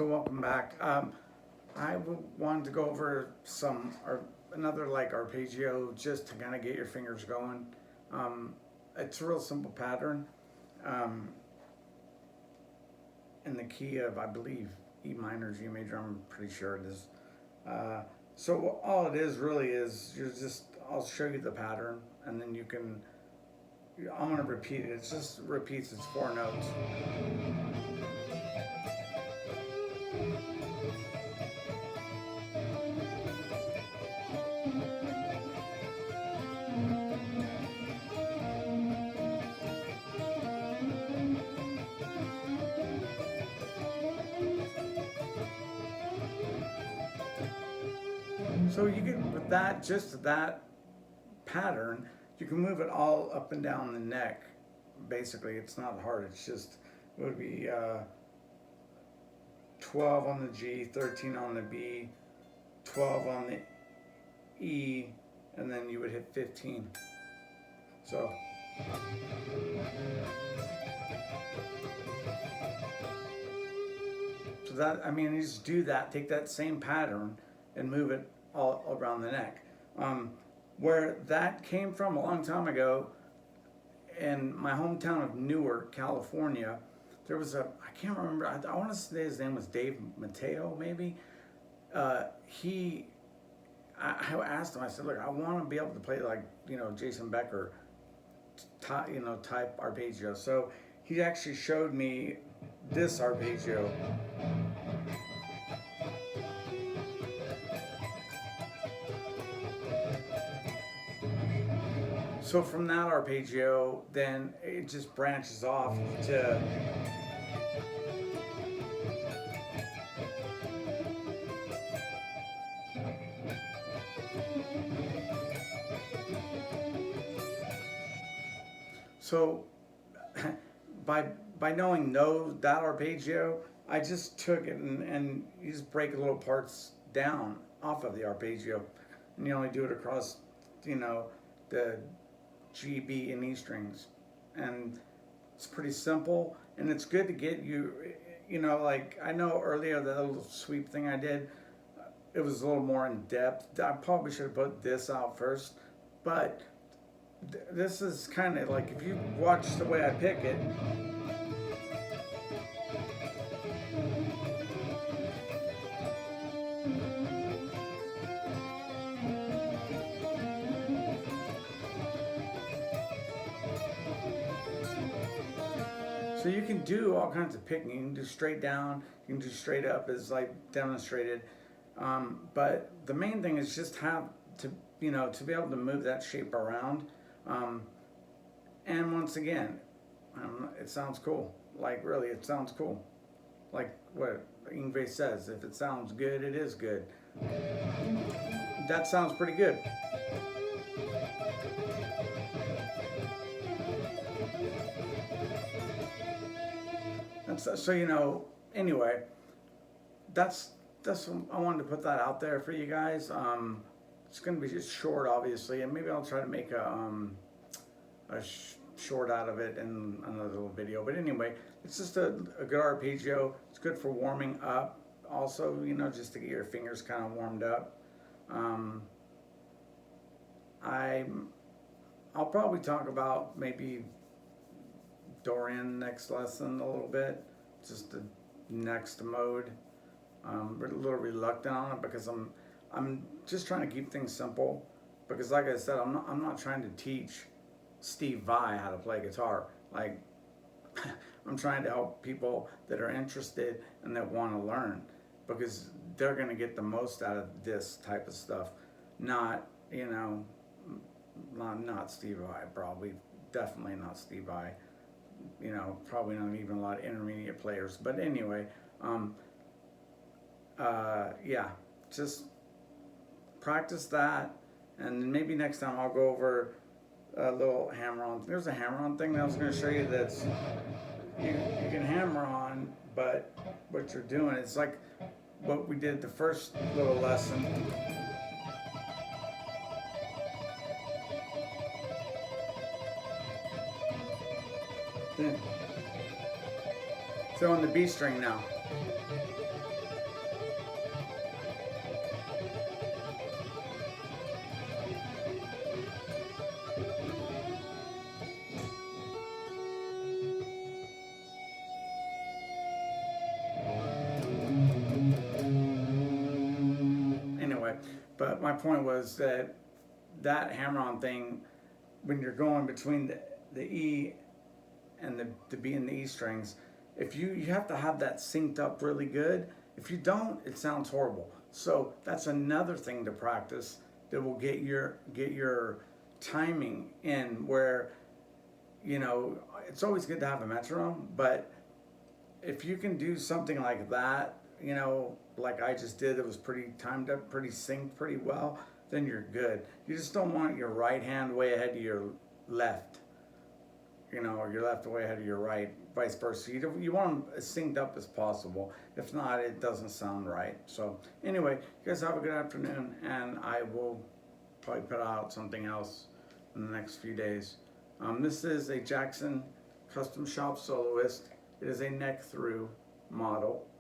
So welcome back. Wanted to go over another like arpeggio just to kind of get your fingers going. It's a real simple pattern um, in the key of, I believe, E minor, G major. I'm pretty sure it is. So all it is really is I'll show you the pattern, and then I'm going to repeat it. It just repeats its four notes. So you can, with that, just that pattern, you can move it all up and down the neck. Basically, it's not hard. It would be 12 on the G, 13 on the B, 12 on the E, and then you would hit 15. So. So that, I mean, you just do that, take that same pattern and move it all around the neck. Where that came from a long time ago, in my hometown of Newark, California, there was I can't remember, I want to say his name was Dave Mateo, maybe. I asked him, I said, look, I want to be able to play like, Jason Becker, type arpeggio. So he actually showed me this arpeggio. So from that arpeggio, then it just branches off to so by knowing that arpeggio, I just took it and you just break little parts down off of the arpeggio, and you only do it across, the G, B, and E strings, and it's pretty simple, and it's good to get you, like I know earlier the little sweep thing I did, it was a little more in depth. I probably should have put this out first, but this is kind of like, if you watch the way I pick it, so you can do all kinds of picking. You can do straight down, you can do straight up as like demonstrated. But the main thing is just to be able to move that shape around. And once again, it sounds cool. Like really, it sounds cool. Like what Ingve says, if it sounds good, it is good. That sounds pretty good. So anyway, that's I wanted to put that out there for you guys. It's going to be just short, obviously, and maybe I'll try to make a short out of it in another little video. But anyway, it's just a good arpeggio. It's good for warming up. Also, just to get your fingers kind of warmed up. I'll probably talk about maybe Dorian next lesson a little bit, just the next mode. We're a little reluctant on it because I'm just trying to keep things simple, because like I said, I'm not trying to teach Steve Vai how to play guitar. Like I'm trying to help people that are interested and that want to learn, because they're going to get the most out of this type of stuff. Not Steve Vai, probably, definitely not Steve Vai. Probably not even a lot of intermediate players. But anyway, yeah, just practice that, and maybe next time I'll go over a little hammer-on. There's a hammer-on thing that I was going to show you that's you can hammer on, but what you're doing, it's like what we did the first little lesson. So on the B string now. But my point was that hammer-on thing, when you're going between the E and the B and the E strings, if you have to have that synced up really good. If you don't, it sounds horrible. So that's another thing to practice that will get your timing in where, it's always good to have a metronome, but if you can do something like that, like I just did, it was pretty timed up, pretty synced pretty well, then you're good. You just don't want your right hand way ahead of your left, or your left way ahead of your right, vice versa. You want them as synced up as possible. If not, it doesn't sound right. So anyway, you guys have a good afternoon, and I will probably put out something else in the next few days. This is a Jackson Custom Shop Soloist. It is a neck through model.